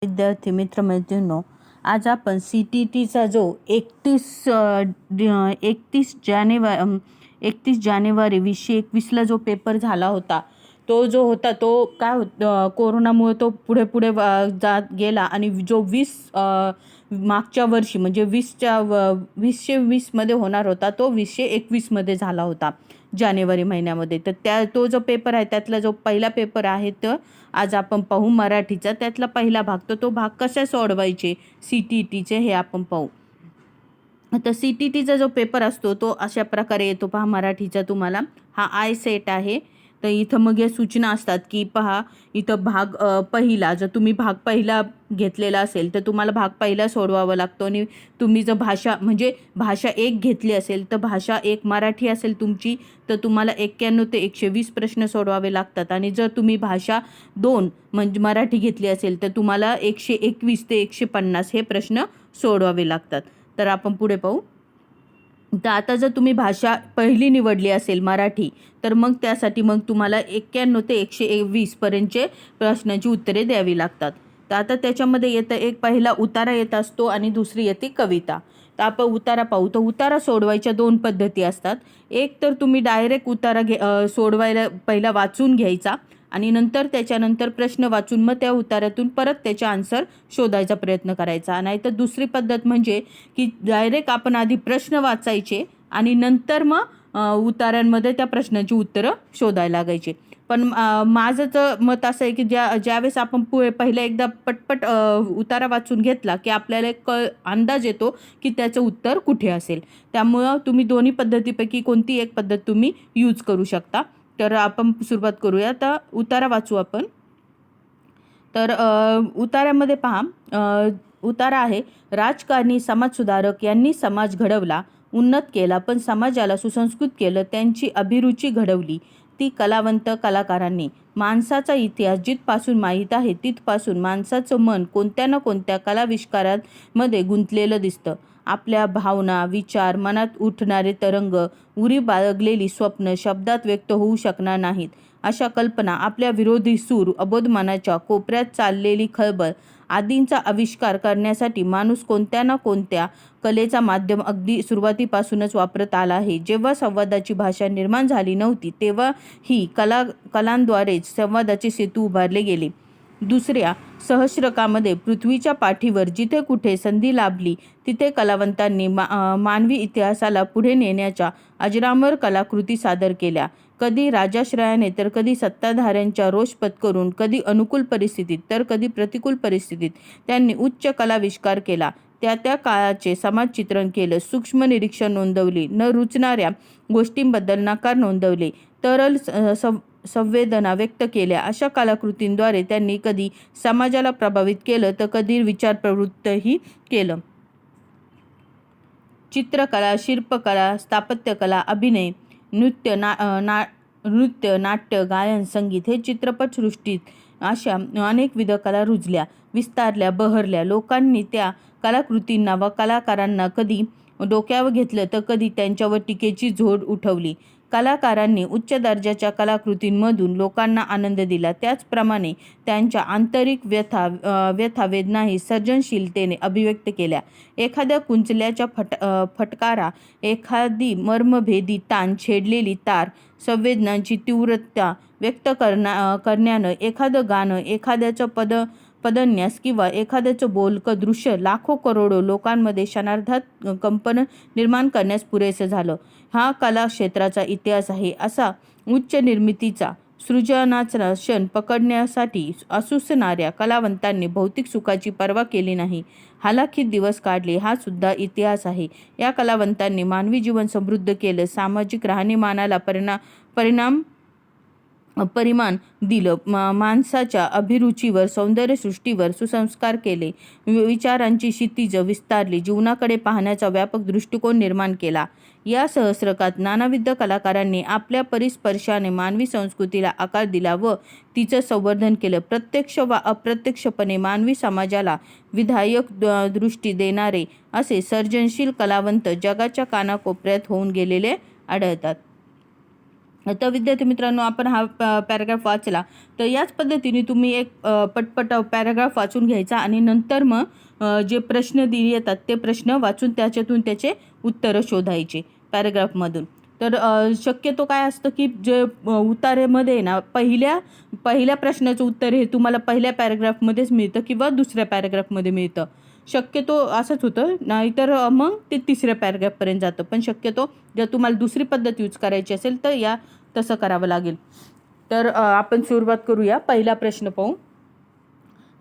विद्यार्थी मित्रमैत्रिणींनो, आज आपण CTTचा जो 31 जानेवारी 2021ला जो पेपर झाला होता, तो जो होता तो काय कोरोनामुळे तो पुढे पुढे जात गेला आणि जो 20 मागच्या वर्षी म्हणजे 2020 मध्ये होणार होता तो 2021 मध्ये झाला होता जानेवारी महिन्यामध्ये. तर तो जो पेपर आहे त्यातला जो पहिला पेपर आहे तर आज आपण पाहू मराठीचा. त्यातला पहिला भाग तो भाग कसे सोडवायचे CTTचे हे आपण पाहू. तर CTTचा जो पेपर असतो तो अशा प्रकारे येतो. पहा, मराठीचा तुम्हाला हा आय सेट आहे. तर इथं मग या सूचना असतात की पहा, इथं भाग पहिला, जर तुम्ही भाग पहिला घेतलेला असेल तर तुम्हाला भाग पहिला सोडवावा लागतो. आणि तुम्ही जर भाषा 1 घेतली असेल तर भाषा 1 मराठी असेल तुमची तर तुम्हाला 91 ते 120 प्रश्न सोडवावे लागतात. आणि जर तुम्ही भाषा 2 म्हणजे मराठी घेतली असेल तर तुम्हाला 121 ते 150 हे प्रश्न सोडवावे लागतात. तर आपण पुढे पाहू. तर आता जर तुम्ही भाषा पहिली निवडली असेल मराठी तर मग त्यासाठी मग तुम्हाला 91 ते 120 पर्यंतचे प्रश्नांची उत्तरे द्यावी लागतात. तर आता त्याच्यामध्ये येतं एक पहिला उतारा येत असतो आणि दुसरी येते कविता. तर आपण उतारा पाहू. तर उतारा सोडवायच्या 2 पद्धती असतात. एक तर तुम्ही डायरेक्ट उतारा सोडवायला पहिला वाचून घ्यायचा आणि नंतर त्याच्यानंतर प्रश्न वाचून मग त्या उताऱ्यातून परत त्याचा आन्सर शोधायचा प्रयत्न करायचा. नाहीतर दुसरी पद्धत म्हणजे की डायरेक्ट आपण आधी प्रश्न वाचायचे आणि नंतर मग उतार्यांमध्ये त्या प्रश्नांची उत्तरं शोधायला लागायची. पण माझं तर मत असं आहे की ज्यावेळेस आपण पहिल्या एकदा पटपट उतारा वाचून घेतला की आपल्याला एक अंदाज येतो की त्याचं उत्तर कुठे असेल. त्यामुळं तुम्ही दोन्ही पद्धतीपैकी कोणती एक पद्धत तुम्ही यूज करू शकता. तर आपण सुरुवात करूया. तर उतारा वाचू आपण. तर उतार्यामध्ये पहा, उतारा आहे, राजकारणी समाजसुधारक यांनी समाज घडवला, उन्नत केला, पण समाजाला सुसंस्कृत केलं, त्यांची अभिरुची घडवली ती कलावंत कलाकारांनी. माणसाचा इतिहास जिथपासून माहीत आहे तिथपासून माणसाचं मन कोणत्या ना कोणत्या कलाविष्कारांमध्ये गुंतलेलं दिसतं. आपल्या भावना, विचार, मनात उठणारे तरंग, उरी बाळगलेली स्वप्न शब्दात व्यक्त होऊ शकणार नाहीत. अशा कल्पना, आपल्या विरोधी सूर, अबोध मनाच्या कोपऱ्यात चाललेली खळबळ आदींचा आविष्कार करण्यासाठी माणूस कोणत्या ना कोणत्या कलेचा माध्यम अगदी सुरुवातीपासूनच वापरत आला आहे. जेव्हा संवादाची भाषा निर्माण झाली नव्हती तेव्हा ही कलांद्वारेच संवादाचे सेतू उभारले गेले. दुसऱ्या सहस्रकामध्ये पृथ्वीच्या पाठीवर जिथे कुठे संधी लाभली तिथे कलावंतांनी मानवी इतिहासाला पुढे नेण्याच्या अजरामर कलाकृती सादर केल्या. कधी राजाश्रयाने तर कधी सत्ताधाऱ्यांच्या रोष पत्करून, कधी अनुकूल परिस्थितीत तर कधी प्रतिकूल परिस्थितीत त्यांनी उच्च कलाविष्कार केला. त्या त्या काळाचे समाजचित्रण केलं, सूक्ष्म निरीक्षण नोंदवली, न रुचणाऱ्या गोष्टींबद्दल नकार नोंदवले, तरल संवेदना व्यक्त केल्या. अशा कलाकृतींद्वारे त्यांनी कधी समाजाला प्रभावित केलं तर कधी विचार प्रवृत्तही केलं. चित्रकला, शिल्पकला, स्थापत्यकला, अभिनय, नृत्य, नाट्य, गायन, संगीत हे चित्रपटसृष्टीत अशा अनेकविध कला रुजल्या, विस्तारल्या, बहरल्या. लोकांनी त्या कलाकृतींना व कलाकारांना कधी डोक्यावर घेतलं तर कधी त्यांच्यावर टीकेची झोड उठवली. कलाकारांनी उच्च दर्जाच्या कलाकृतींमधून लोकांना आनंद दिला, त्याचप्रमाणे त्यांच्या आंतरिक व्यथा वेदनाही सर्जनशीलतेने अभिव्यक्त केल्या. एखाद्या कुंचल्याच्या फटकारा, एखादी मर्मभेदी ताण छेडलेली तार, संवेदनांची तीव्रता व्यक्त करण्यानं एखादं गाणं, एखाद्याचं पदन्यास किंवा एखाद्याचं बोलकं दृश्य लाखो करोडो लोकांमध्ये क्षणार्धात कंपन निर्माण करण्यास पुरेसं झालं. हा कला क्षेत्राचा इतिहास आहे. असा उच्च निर्मितीचा सृजनाचा क्षण पकडण्यासाठी असुसणाऱ्या कलावंतांनी भौतिक सुखाची पर्वा केली नाही, हालाखीत दिवस काढले, हा सुद्धा इतिहास आहे. या कलावंतांनी मानवी जीवन समृद्ध केलं, सामाजिक राहणीमानाला परिमाण दिलं, माणसाच्या अभिरुचीवर, सौंदर्यसृष्टीवर सुसंस्कार केले, विचारांची क्षितिज विस्तारली, जीवनाकडे पाहण्याचा व्यापक दृष्टिकोन निर्माण केला. या सहस्रकात नानाविध कलाकारांनी आपल्या परिस्पर्शाने मानवी संस्कृतीला आकार दिला व तिचं संवर्धन केलं. प्रत्यक्ष वा अप्रत्यक्षपणे मानवी समाजाला विधायक दृष्टी देणारे असे सर्जनशील कलावंत जगाच्या कानाकोपऱ्यात होऊन गेलेले आढळतात. तर विद्यार्थी मित्रांनो, आपण हा पॅराग्राफ वाचला, तर याच पद्धतीने तुम्ही एक पटपट पॅराग्राफ वाचून घ्यायचा आणि नंतर मग जे प्रश्न येतात ते प्रश्न वाचून त्याच्यातून त्याचे उत्तरं शोधायचे पॅराग्राफमधून. तर शक्यतो काय असतं की जे उतारेमध्ये ना पहिल्या प्रश्नाचं उत्तर हे तुम्हाला पहिल्या पॅराग्राफमध्येच मिळतं किंवा दुसऱ्या पॅराग्राफमध्ये मिळतं. शक्यतो असंच होतं, नाहीतर मग ते तिसऱ्या पॅराग्राफपर्यंत जातं. पण शक्यतो जर तुम्हाला दुसरी पद्धत यूज करायची असेल तर तसं करावं लागेल. तर आपण सुरुवात करूया. पहिला प्रश्न पाहू.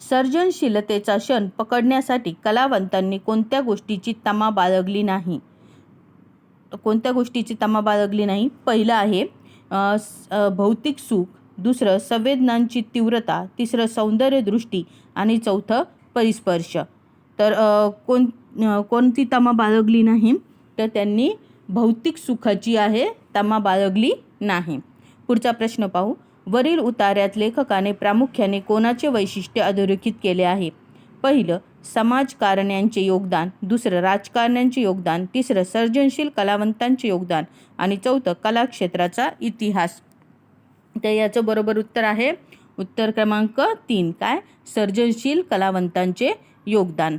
सर्जनशीलतेचा क्षण पकडण्यासाठी कलावंतांनी कोणत्या गोष्टीची तमा बाळगली नाही? कोणत्या गोष्टीची तमा बाळगली नाही? पहिलं आहे भौतिक सुख, दुसरं संवेदनांची तीव्रता, तिसरं सौंदर्य दृष्टी आणि चौथं परिस्पर्श. तर कोणती तमा बाळगली नाही? तर त्यांनी भौतिक सुखाची तमा बाळगली नाही. पुढचा प्रश्न पाहू. वरील उतार्यात लेखकाने प्रामुख्याने कोणाचे वैशिष्ट्य अधोरेखित केले आहे? पहिलं समाजकारण्यांचे योगदान, दुसरं राजकारण्यांचे योगदान, तिसरं सर्जनशील कलावंतांचे योगदान आणि चौथं कलाक्षेत्राचा इतिहास. तर याचं बरोबर उत्तर आहे उत्तर क्रमांक 3, काय? सर्जनशील कलावंतांचे योगदान.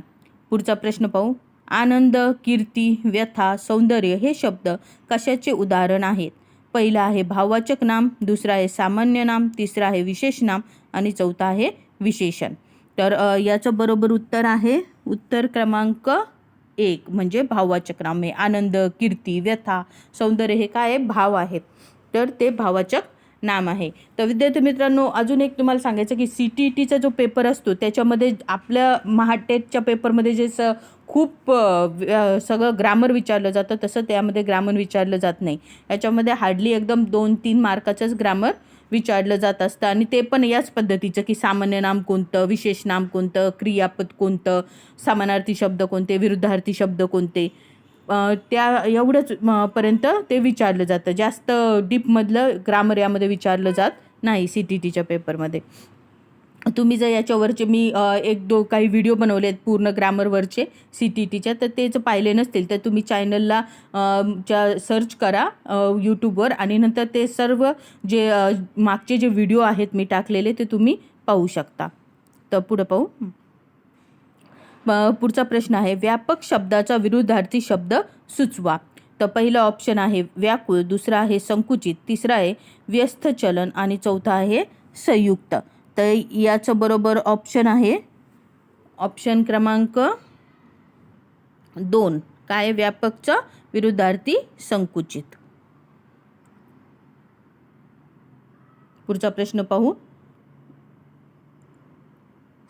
पुढचा प्रश्न पाहू. आनंद, कीर्ती, व्यथा, सौंदर्य हे शब्द कशाचे उदाहरण आहेत? पहिला आहे भाववाचक नाम, दुसरा आहे सामान्य नाम, तिसरा आहे विशेष नाम आणि चौथा आहे विशेषण. तर याचं बरोबर उत्तर आहे उत्तर क्रमांक 1, म्हणजे भाववाचक नाम. हे आनंद, कीर्ती, व्यथा, सौंदर्य हे काय आहे? भाव आहेत. तर ते भाववाचक नाम आहे. तर विद्यार्थी मित्रांनो, अजून एक तुम्हाला सांगायचं की CTETचा जो पेपर असतो त्याच्यामध्ये आपल्या महाटेटच्या पेपरमध्ये जे खूप सगळं ग्रामर विचारलं जातं, तसं त्यामध्ये ग्रामर विचारलं जात नाही. याच्यामध्ये हार्डली एकदम 2-3 मार्काचंच ग्रामर विचारलं जात असतं आणि ते पण याच पद्धतीचं की सामान्य नाम कोणतं, विशेष नाम कोणतं, क्रियापद कोणतं, समानार्थी शब्द कोणते, विरुद्धार्थी शब्द कोणते, त्या एवढंच पर्यंत ते विचारलं जातं. जास्त डीपमधलं ग्रामर यामध्ये विचारलं जात नाही CTETच्या पेपरमध्ये. तुम्ही जर याच्यावरचे मी काही व्हिडिओ बनवले आहेत पूर्ण ग्रामरवरचे CTETच्या, तर तेच पाहिले नसतील तर तुम्ही चॅनलला सर्च करा यूट्यूबवर आणि नंतर ते सर्व जे मागचे जे व्हिडिओ आहेत मी टाकलेले ते तुम्ही पाहू शकता. तर पुढं पाहू. पुढचा प्रश्न आहे व्यापक शब्दाचा विरुद्धार्थी शब्द सुचवा. तर पहिला ऑप्शन आहे व्याकुळ, दुसरा आहे संकुचित, तिसरा आहे व्यस्त चलन आणि चौथा आहे संयुक्त. तर याचं बरोबर ऑप्शन आहे ऑप्शन क्रमांक 2, काय? व्यापकचा विरुद्धार्थी संकुचित. पुढचा प्रश्न पाहू.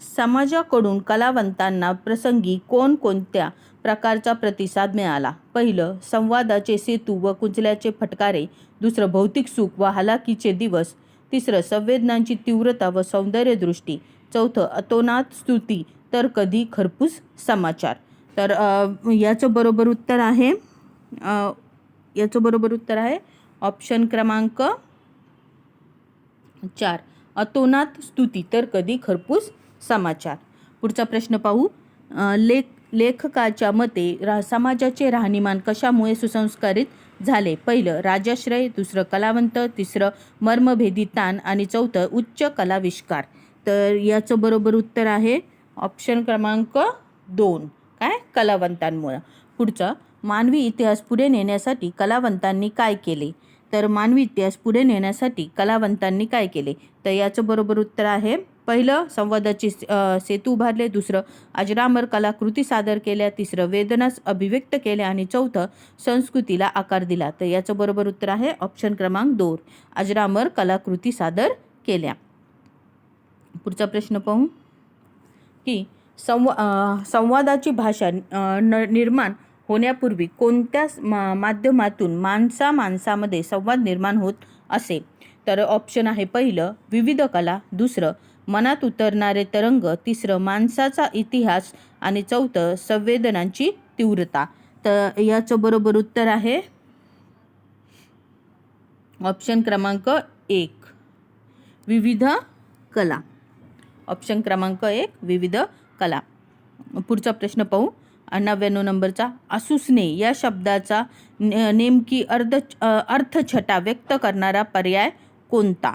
समाजाकडून कलावंतांना प्रसंगी कोणकोणत्या प्रकारचा प्रतिसाद मिळाला? पहिलं संवादाचे सेतू व कुंचल्याचे फटकारे, दुसरं भौतिक सुख व हालाकीचे दिवस, तिसरं संवेदनांची तीव्रता व सौंदर्य दृष्टी, चौथं अतोनात स्तुती तर कधी खरपूस समाचार. तर याचं बरोबर उत्तर आहे ऑप्शन क्रमांक 4, अतोनात स्तुती तर कधी खरपूस समाचार. पुढचा प्रश्न पाहू. लेखकाच्या मते समाजाचे राहणीमान कशामुळे सुसंस्कारित झाले? पहिलं राजाश्रय, दुसरं कलावंत, तिसरं मर्मभेदी ताण आणि चौथं उच्च कलाविष्कार. तर याचं बरोबर उत्तर आहे ऑप्शन क्रमांक 2, काय? कलावंतांमुळे. पुढचा मानवी इतिहास पुढे नेण्यासाठी कलावंतांनी काय केले? तर मानवी इतिहास पुढे नेण्यासाठी कलावंतांनी काय केले? तर याचं बरोबर उत्तर आहे पहिलं संवादाचे सेतू उभारले, दुसरं अजरामर कलाकृती सादर केल्या, तिसरं वेदनास अभिव्यक्त केल्या आणि चौथं संस्कृतीला आकार दिला. तर याचं बरोबर उत्तर आहे ऑप्शन क्रमांक 2, अजरामर कलाकृती सादर केल्या. पुढचा प्रश्न पाहू की संवादाची भाषा निर्माण होण्यापूर्वी कोणत्या माध्यमातून माणसामध्ये संवाद निर्माण होत असे? तर ऑप्शन आहे पहिलं विविध कला, दुसरं मनात उतरणारे तरंग, तिसरं माणसाचा इतिहास आणि चौथं संवेदनांची तीव्रता. तर याचं बरोबर उत्तर आहे ऑप्शन क्रमांक 1, विविध कला. ऑप्शन क्रमांक 1, विविध कला. पुढचा प्रश्न पाहू. 99 नंबरचा असूसने या शब्दाचा नेमकी अर्थछटा व्यक्त करणारा पर्याय कोणता?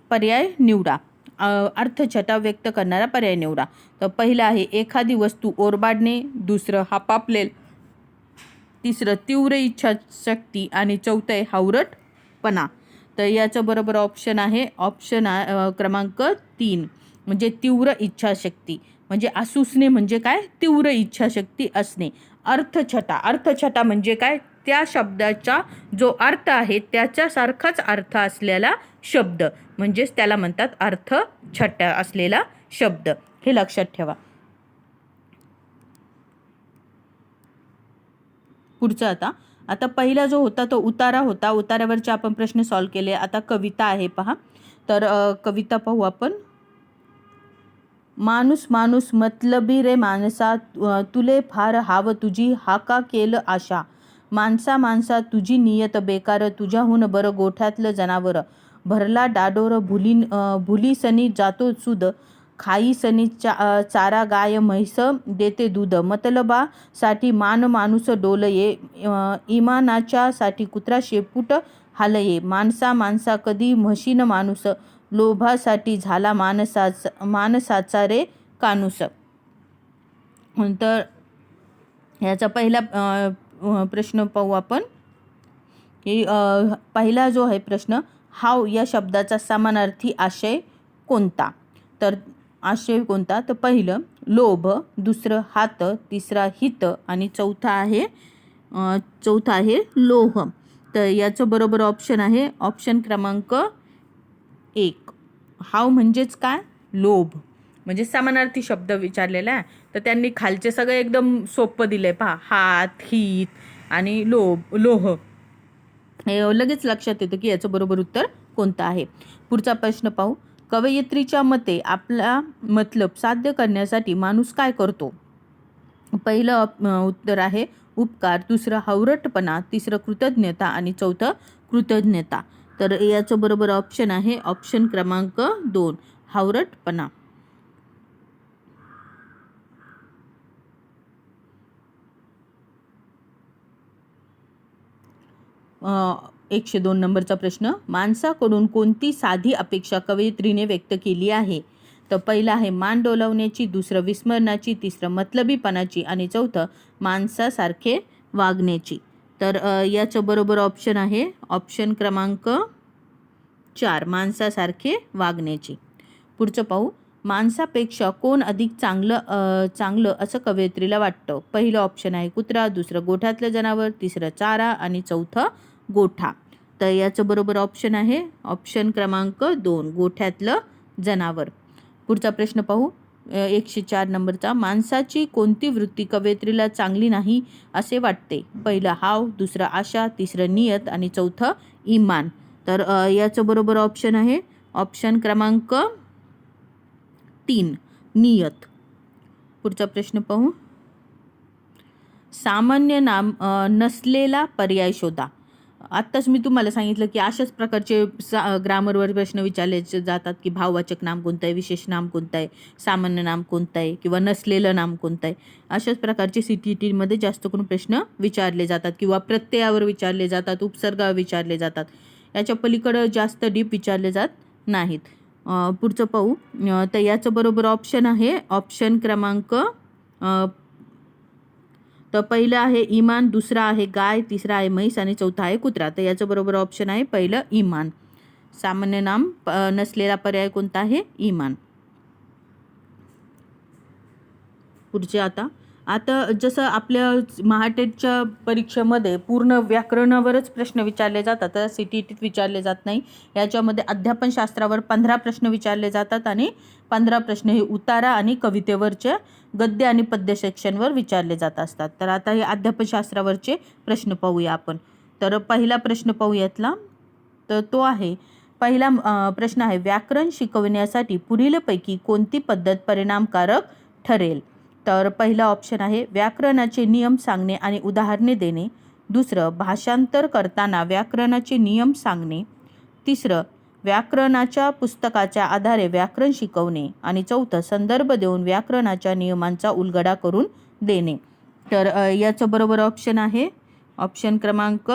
पर्याय निवडा. अर्थछटा व्यक्त करणारा पर्याय निवडा. तर पहिला आहे एखादी वस्तू ओरबाडणे, दुसरं हापापलेल, तिसरं तीव्र इच्छाशक्ती आणि चौथं आहे हावरटपणा. तर याचं बरोबर ऑप्शन आहे ऑप्शन क्रमांक 3 म्हणजे तीव्र इच्छाशक्ती. म्हणजे असूसणे म्हणजे काय? तीव्र इच्छाशक्ती असणे. अर्थछटा म्हणजे काय? त्या शब्दाचा जो अर्थ आहे त्याच्यासारखाच अर्थ असलेला शब्द म्हणजेच त्याला म्हणतात अर्थछटा असलेला शब्द. हे लक्षात ठेवा. पुढचा आता पहिला जो होता तो उतारा होता. उतारावरचे आपण प्रश्न सॉल्व्ह केले. आता कविता आहे पहा. तर कविता पाहू आपण. माणूस माणूस मतलबी रे माणसा, तुले फार हाव तुझी हाका केलं आशा. माणसा माणसा तुझी नियत बेकार, तुझ्याहून बरं गोठ्यातलं जनावर. भरला डाडोर भुलीसनी जातो सुद, खाईसनी चारा गाय म्हैस देते दूध. मतलबासाठी मान माणूस डोलये, इमानाच्या साठी कुत्रा शेपूट हालये. माणसा माणसा कधी म्हशीन माणूस, लोभासाठी झाला माणसाचा रे कानूस. तर याचा पहिला प्रश्न पाहू आपण की पहिला जो आहे प्रश्न, हाव या शब्दाचा समानार्थी आशय कोणता? तर आशय कोणता? तर पहिलं लोभ, दुसरं हात, तिसरा हित आणि चौथा आहे लोह. तर याचं बरोबर ऑप्शन आहे ऑप्शन क्रमांक 1. हाव म्हणजेच काय? लोभ. म्हणजे समानार्थी शब्द विचारलेला आहे तर त्यांनी खालचे सगळे एकदम सोपं दिले पहा. हात, हित आणि लोह. हे लगेच लक्षात येतं की याचं बरोबर उत्तर कोणतं आहे. पुढचा प्रश्न पाहू. कवयित्रीच्या मते आपला मतलब साध्य करण्यासाठी माणूस काय करतो? पहिलं उत्तर आहे उपकार, दुसरं हावरटपणा, तिसरं कृतज्ञता आणि चौथं कृतज्ञता. तर याचं बरोबर ऑप्शन आहे ऑप्शन क्रमांक 2 हावरटपणा. 102 नंबरचा प्रश्न. माणसाकडून कोणती साधी अपेक्षा कवयित्रीने व्यक्त केली आहे? तर पहिलं आहे मान डोलावण्याची, दुसरं विस्मरणाची, तिसरं मतलबीपणाची आणि चौथं माणसासारखे वागण्याची. तर याचं बरोबर ऑप्शन आहे ऑप्शन क्रमांक 4 माणसासारखे वागण्याची. पुढचं पाहू. माणसापेक्षा कोण अधिक चांगलं असं कवयित्रीला वाटतं? पहिलं ऑप्शन आहे कुत्रा, दुसरं गोठ्यातलं जनावर, तिसरं चारा आणि चौथं गोठा. तर याचं बरोबर ऑप्शन आहे ऑप्शन क्रमांक 2 गोठ्यातलं जनावर. पुढचा प्रश्न पाहू. 104 नंबरचा. माणसाची कोणती वृत्ती कवयित्रीला चांगली नाही असे वाटते? पहिलं हाव, दुसरं आशा, तिसरं नियत आणि चौथं इमान. तर याचं बरोबर ऑप्शन आहे ऑप्शन क्रमांक 3 नियत. पुढचा प्रश्न पाहू. सामान्य नाम नसलेला पर्याय शोधा. आत्ताच मी तुम्हाला सांगितलं की अशाच प्रकारचे ग्रामरवर प्रश्न विचारले जातात की भाववाचक नाम कोणतं आहे, विशेष नाम कोणतं आहे, सामान्य नाम कोणतं आहे किंवा नसलेलं नाम कोणतं आहे. अशाच प्रकारचे CTET जास्त करून प्रश्न विचारले जातात किंवा प्रत्ययावर विचारले जातात, उपसर्गावर विचारले जातात. याच्या पलीकडं जास्त डीप विचारले जात नाहीत. पुढचं पाहू. तर याचं बरोबर ऑप्शन आहे ऑप्शन क्रमांक तर पहिलं आहे इमान, दुसरा आहे गाय, तिसरा आहे म्हैस आणि चौथा आहे कुत्रा. तर याचं बरोबर ऑप्शन आहे पहिलं इमान. सामान्य नाम नसलेला पर्याय कोणता आहे? इमान. पुढचे आता जसं आपल्या महाटेटच्या परीक्षेमध्ये पूर्ण व्याकरणावरच प्रश्न विचारले जातात, तर CTET विचारले जात नाही. याच्यामध्ये अध्यापनशास्त्रावर 15 प्रश्न विचारले जातात आणि 15 प्रश्न हे उतारा आणि कवितेवरचे गद्य आणि पद्य सेक्शनवर विचारले जात असतात. तर आता हे अध्यापनशास्त्रावरचे प्रश्न पाहूया आपण. तर पहिला प्रश्न पाहू यातला. तर तो आहे पहिला प्रश्न आहे व्याकरण शिकवण्यासाठी पुढीलपैकी कोणती पद्धत परिणामकारक ठरेल? तर पहिला ऑप्शन आहे व्याकरणाचे नियम सांगणे आणि उदाहरणे देणे, दुसरं भाषांतर करताना व्याकरणाचे नियम सांगणे, तिसरं व्याकरणाच्या पुस्तकाच्या आधारे व्याकरण शिकवणे आणि चौथं संदर्भ देऊन व्याकरणाच्या नियमांचा उलगडा करून देणे. तर याचं बरोबर ऑप्शन आहे ऑप्शन क्रमांक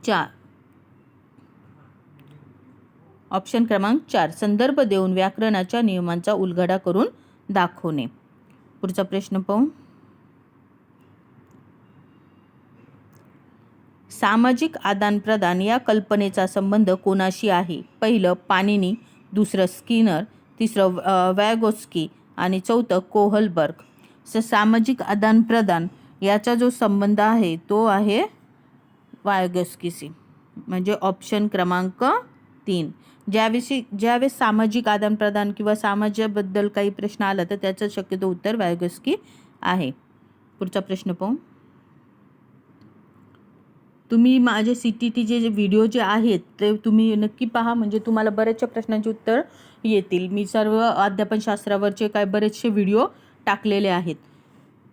4. ऑप्शन क्रमांक 4 संदर्भ देऊन व्याकरणाच्या नियमांचा उलगडा करून दाखवणे. पुढचा प्रश्न पाहू. सामाजिक आदानप्रदान या कल्पनेचा संबंध कोणाशी आहे? पहिलं पाणिनी, दुसरं स्किनर, तिसरं वॅगोस्की आणि चौथं कोहलबर्ग. सामाजिक आदानप्रदान याचा जो संबंध आहे तो आहे वायगोस्कीशी, म्हणजे ऑप्शन क्रमांक 3. ज्यावेळेस सामाजिक आदानप्रदान किंवा समाजाबद्दल काही प्रश्न आला तर त्याचं शक्यतो उत्तर वायगोस्की आहे. पुढचा प्रश्न पाहू. तुम्ही माझे CTTचे व्हिडिओ जे आहेत ते तुम्ही नक्की पहा, म्हणजे तुम्हाला बऱ्याचशा प्रश्नांची उत्तर येतील. मी सर्व अध्यापनशास्त्रावरचे काय बरेचसे व्हिडिओ टाकलेले आहेत.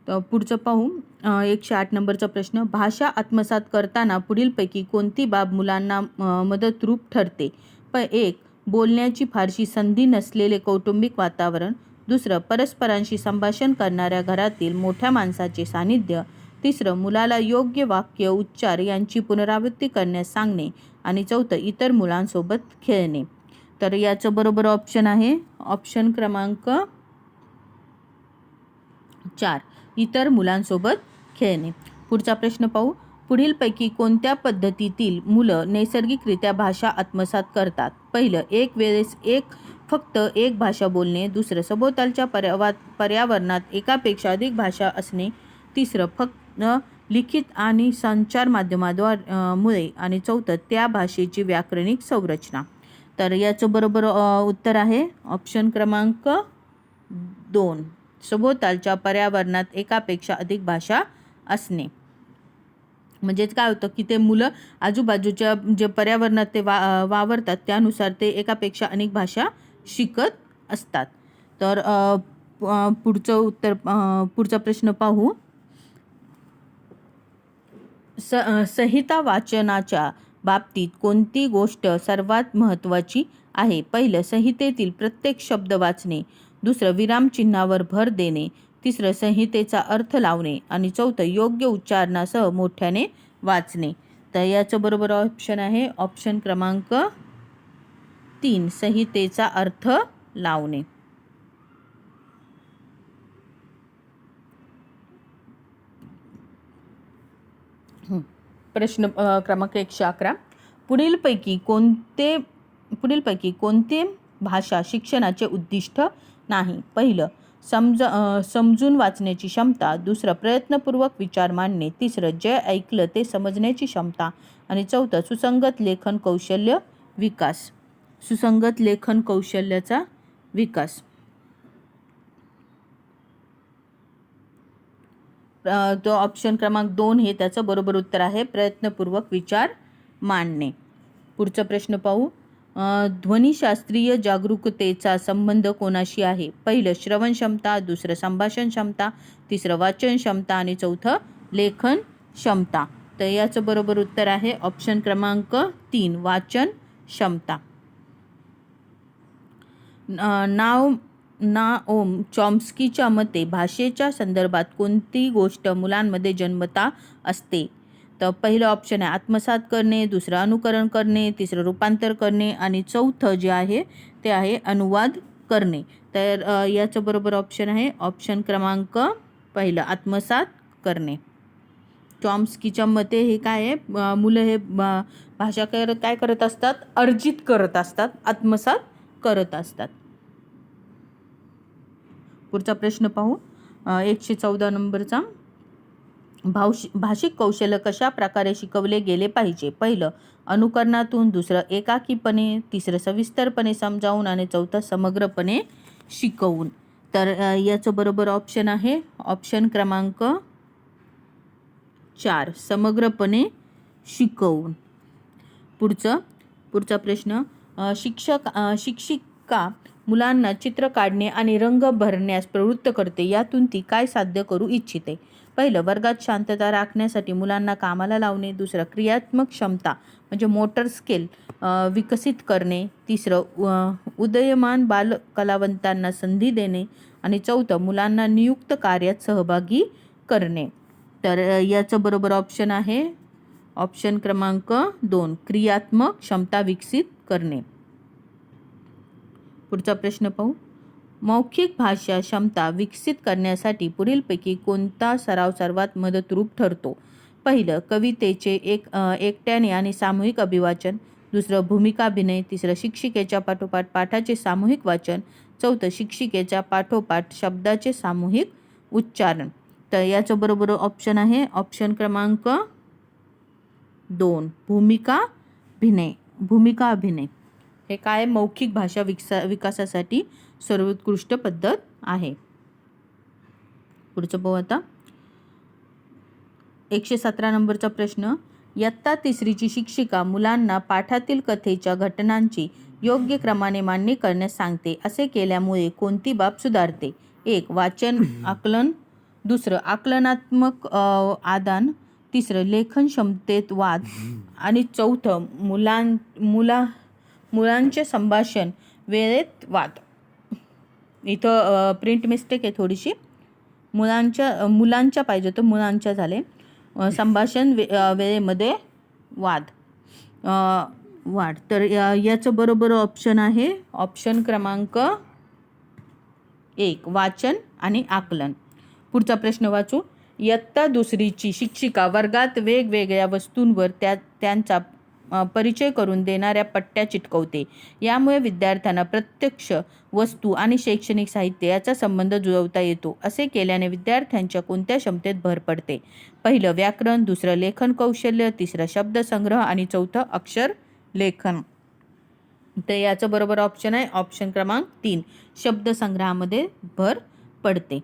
तर पुढचं पाहू. 108 नंबरचा प्रश्न. भाषा आत्मसात करताना पुढीलपैकी कोणती बाब मुलांना मदतरूप ठरते? 1. बोलण्याची फारशी संधी नसलेले कौटुंबिक वातावरण. दुसरं परस्परांशी संभाषण करणाऱ्या घरातील मोठ्या माणसाचे सानिध्य. तिसरं मुलाला योग्य वाक्य उच्चार यांची पुनरावृत्ती करण्यास सांगणे. आणि चौथं इतर मुलांसोबत खेळणे. तर याचं बरोबर ऑप्शन आहे ऑप्शन क्रमांक 4 इतर मुलांसोबत खेळणे. पुढचा प्रश्न पाहू. पुढीलपैकी कोणत्या पद्धतीतील मुलं नैसर्गिकरित्या भाषा आत्मसात करतात? पहिलं एक वेळेस फक्त एक भाषा बोलणे. दुसरं सभोवतालच्या पर्यावरणात एकापेक्षा अधिक भाषा असणे. तिसरं फक्त लिखित आणि संचार माध्यमाद्वारे आणि चौथं त्या भाषेची व्याकरणिक संरचना. तर याचं बरोबर उत्तर आहे ऑप्शन क्रमांक 2 सभोवतालच्या पर्यावरणात एकापेक्षा अधिक भाषा असणे. म्हणजेच काय होतं की ते मुलं आजूबाजूच्या जे पर्यावरणात ते वावरतात त्यानुसार ते एकापेक्षा अनेक भाषा शिकत असतात. तर पुढचा प्रश्न पाहू. संहिता वाचनाच्या बाबतीत कोणती गोष्ट सर्वात महत्त्वाची आहे? पहिलं संहितेतील प्रत्येक शब्द वाचणे. दुसरं विरामचिन्हावर भर देणे. तिसरं संहितेचा अर्थ लावणे. आणि चौथं योग्य उच्चारणासह मोठ्याने वाचणे. तर याचं बरोबर ऑप्शन आहे ऑप्शन क्रमांक 3 संहितेचा अर्थ लावणे. प्रश्न क्रमांक 111. पुढीलपैकी कोणते भाषा शिक्षणाचे उद्दिष्ट नाही? पहिलं समजून वाचण्याची क्षमता. दुसरं प्रयत्नपूर्वक विचार मांडणे. तिसरं जे ऐकलं ते समजण्याची क्षमता. आणि चौथं सुसंगत लेखन कौशल्याचा विकास. तो ऑप्शन क्रमांक 2 हे त्याचं बरोबर उत्तर आहे प्रयत्नपूर्वक विचार मांडणे. पुढचा प्रश्न पाहू. ध्वनिशास्त्रीय जागरूकतेचा संबंध कोणाशी आहे? पहिलं श्रवण क्षमता. दुसरं संभाषण क्षमता. तिसरं वाचन क्षमता. आणि चौथं लेखन क्षमता. तर याचं बरोबर उत्तर आहे ऑप्शन क्रमांक 3 वाचन क्षमता. नाओम चॉम्स्कीच्या मते भाषेच्या संदर्भात कोणती गोष्ट मुलांमध्ये जन्मता असते? तर पहिलं ऑप्शन आहे आत्मसात करणे. दुसरं अनुकरण करणे. तिसरं रूपांतर करणे. आणि चौथं जे आहे ते आहे अनुवाद करणे. तर याचं बरोबर ऑप्शन आहे ऑप्शन क्रमांक 1 आत्मसात करणे. चॉम्स्कीच्या मते हे काय आहे मुलं हे भाषा काय करत असतात? अर्जित करत असतात, आत्मसात करत असतात. पुढचा प्रश्न पाहू. 114 नंबरचा. भाषिक कौशल्य कशा प्रकारे शिकवले गेले पाहिजे? पहिलं अनुकरणातून. दुसरं एकाकीपणे. तिसरं सविस्तरपणे समजावून. आणि चौथं समग्रपणे शिकवून. तर याचं बरोबर ऑप्शन आहे ऑप्शन क्रमांक 4 समग्रपणे शिकवून. पुढचा प्रश्न. शिक्षिका मुलांना चित्र काढणे आणि रंग भरण्यास प्रवृत्त करते. यातून ती काय साध्य करू इच्छिते? पहिलं वर्गात शांतता राखण्यासाठी मुलांना कामाला लावणे. दुसरं क्रियात्मक क्षमता म्हणजे मोटर स्किल विकसित करणे. तिसरं उदयमान बाल कलावंतांना संधी देणे. आणि चौथं मुलांना नियुक्त कार्यात सहभागी करणे. तर याचं बरोबर ऑप्शन आहे ऑप्शन क्रमांक 2, क्रियात्मक क्षमता विकसित करणे. पुढचा प्रश्न पाहू. मौखिक भाषा क्षमता विकसित करण्यासाठी पुढीलपैकी कोणता सराव सर्वात मदतरूप ठरतो? पहिलं कवितेचे एकट्याने आणि सामूहिक अभिवाचन. दुसरं भूमिकाभिनय. तिसरं शिक्षिकेच्या पाठोपाठ पाठाचे सामूहिक वाचन. चौथं शिक्षिकेच्या पाठोपाठ शब्दाचे सामूहिक उच्चारण. तर याचं बरोबर ऑप्शन आहे ऑप्शन क्रमांक 2, भूमिका अभिनय. हे काय मौखिक भाषा विकासासाठी सर्वोत्कृष्ट पद्धत आहे. पुढचं पाहू आता. 117 नंबरचा प्रश्न. इयत्ता 3ची शिक्षिका मुलांना पाठातील कथेच्या घटनांची योग्य क्रमाने मांडणी करण्यास सांगते. असे केल्यामुळे कोणती बाब सुधारते? 1. वाचन आकलन. दुसरं आकलनात्मक आदान. तिसरं लेखन क्षमतेत वाढ. आणि चौथं मुलांचे संभाषण वेळेत वाढ. इथं प्रिंट मिस्टेक आहे थोडीशी. मुलांच्या पाहिजे तर मुलांच्या झाले. संभाषण वेळेमध्ये वाढ. तर याचं बरोबर ऑप्शन आहे ऑप्शन क्रमांक 1, वाचन आणि आकलन. पुढचा प्रश्न वाचू. इयत्ता 2ची शिक्षिका वर्गात वेगवेगळ्या वस्तूंवर त्यांचा परिचय करून देणाऱ्या पट्ट्या चिटकवते. यामुळे विद्यार्थ्यांना प्रत्यक्ष वस्तू आणि शैक्षणिक साहित्य याचा संबंध जुळवता येतो. असे केल्याने विद्यार्थ्यांच्या कोणत्या क्षमतेत भर पडते? पहिलं व्याकरण. दुसरं लेखन कौशल्य. तिसरं शब्दसंग्रह. आणि चौथं अक्षर लेखन. तर याचं बरोबर ऑप्शन आहे ऑप्शन क्रमांक 3, शब्दसंग्रहामध्ये भर पडते.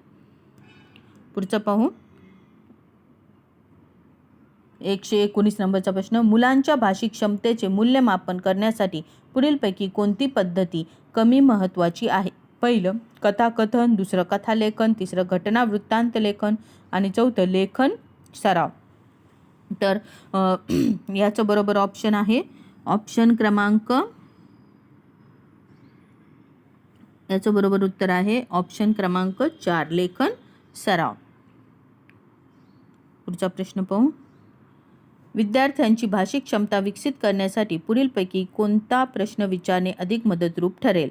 पुढचं पाहू. 119 नंबरचा प्रश्न. मुलांच्या भाषिक क्षमतेचे मूल्यमापन करण्यासाठी पुढीलपैकी कोणती पद्धती कमी महत्त्वाची आहे? पहिलं कथाकथन. दुसरं कथालेखन. तिसरं घटना वृत्तांत लेखन. आणि चौथं लेखन सराव. तर याचं बरोबर ऑप्शन आहे ऑप्शन क्रमांक याचं बरोबर उत्तर आहे ऑप्शन क्रमांक 4, लेखन सराव. पुढचा प्रश्न पाहू. विद्यार्थ्यांची भाषिक क्षमता विकसित करण्यासाठी पुढीलपैकी कोणता प्रश्न विचारणे अधिक मदतरूप ठरेल?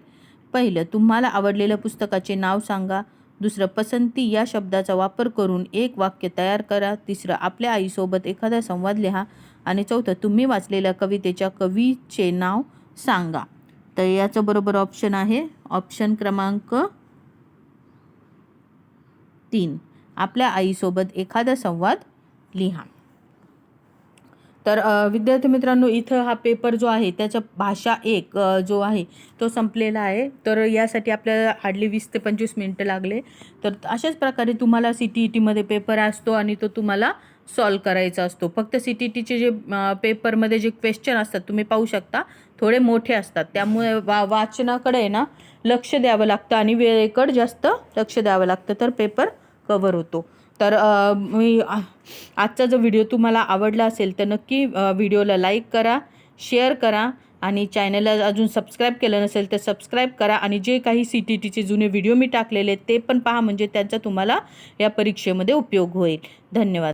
पहिलं तुम्हाला आवडलेल्या पुस्तकाचे नाव सांगा. दुसरं पसंती या शब्दाचा वापर करून एक वाक्य तयार करा. तिसरं आपल्या आईसोबत एखादा संवाद लिहा. आणि चौथं तुम्ही वाचलेल्या कवितेच्या कवीचे नाव सांगा. तर याचं बरोबर ऑप्शन आहे ऑप्शन क्रमांक 3, आपल्या आईसोबत एखादा संवाद लिहा. तर विद्यार्थी मित्रांनो, इथं हा पेपर जो आहे त्याचा भाषा 1 जो आहे तो संपलेला आहे. तर यासाठी आपल्याला हार्डली 20 ते 25 मिनटं लागले. तर अशाच प्रकारे तुम्हाला CTET पेपर असतो आणि तो तुम्हाला सॉल्व करायचा असतो. फक्त CTETचे जे पेपरमध्ये जे क्वेश्चन असतात तुम्ही पाहू शकता थोडे मोठे असतात. त्यामुळे वाचनाकडे आहे ना लक्ष द्यावं लागतं आणि वेळेकडे जास्त लक्ष द्यावं लागतं तर पेपर कव्हर होतो. तर मी आजचा जो व्हिडिओ तुम्हाला आवडला असेल तर नक्की व्हिडिओला लाईक करा, शेअर करा आणि चॅनलला अजून सबस्क्राईब केलं नसेल तर सबस्क्राईब करा. आणि जे काही CTETचे जुने व्हिडिओ मी टाकलेले ते पण पहा, म्हणजे त्यांचा तुम्हाला या परीक्षेमध्ये उपयोग होईल. धन्यवाद.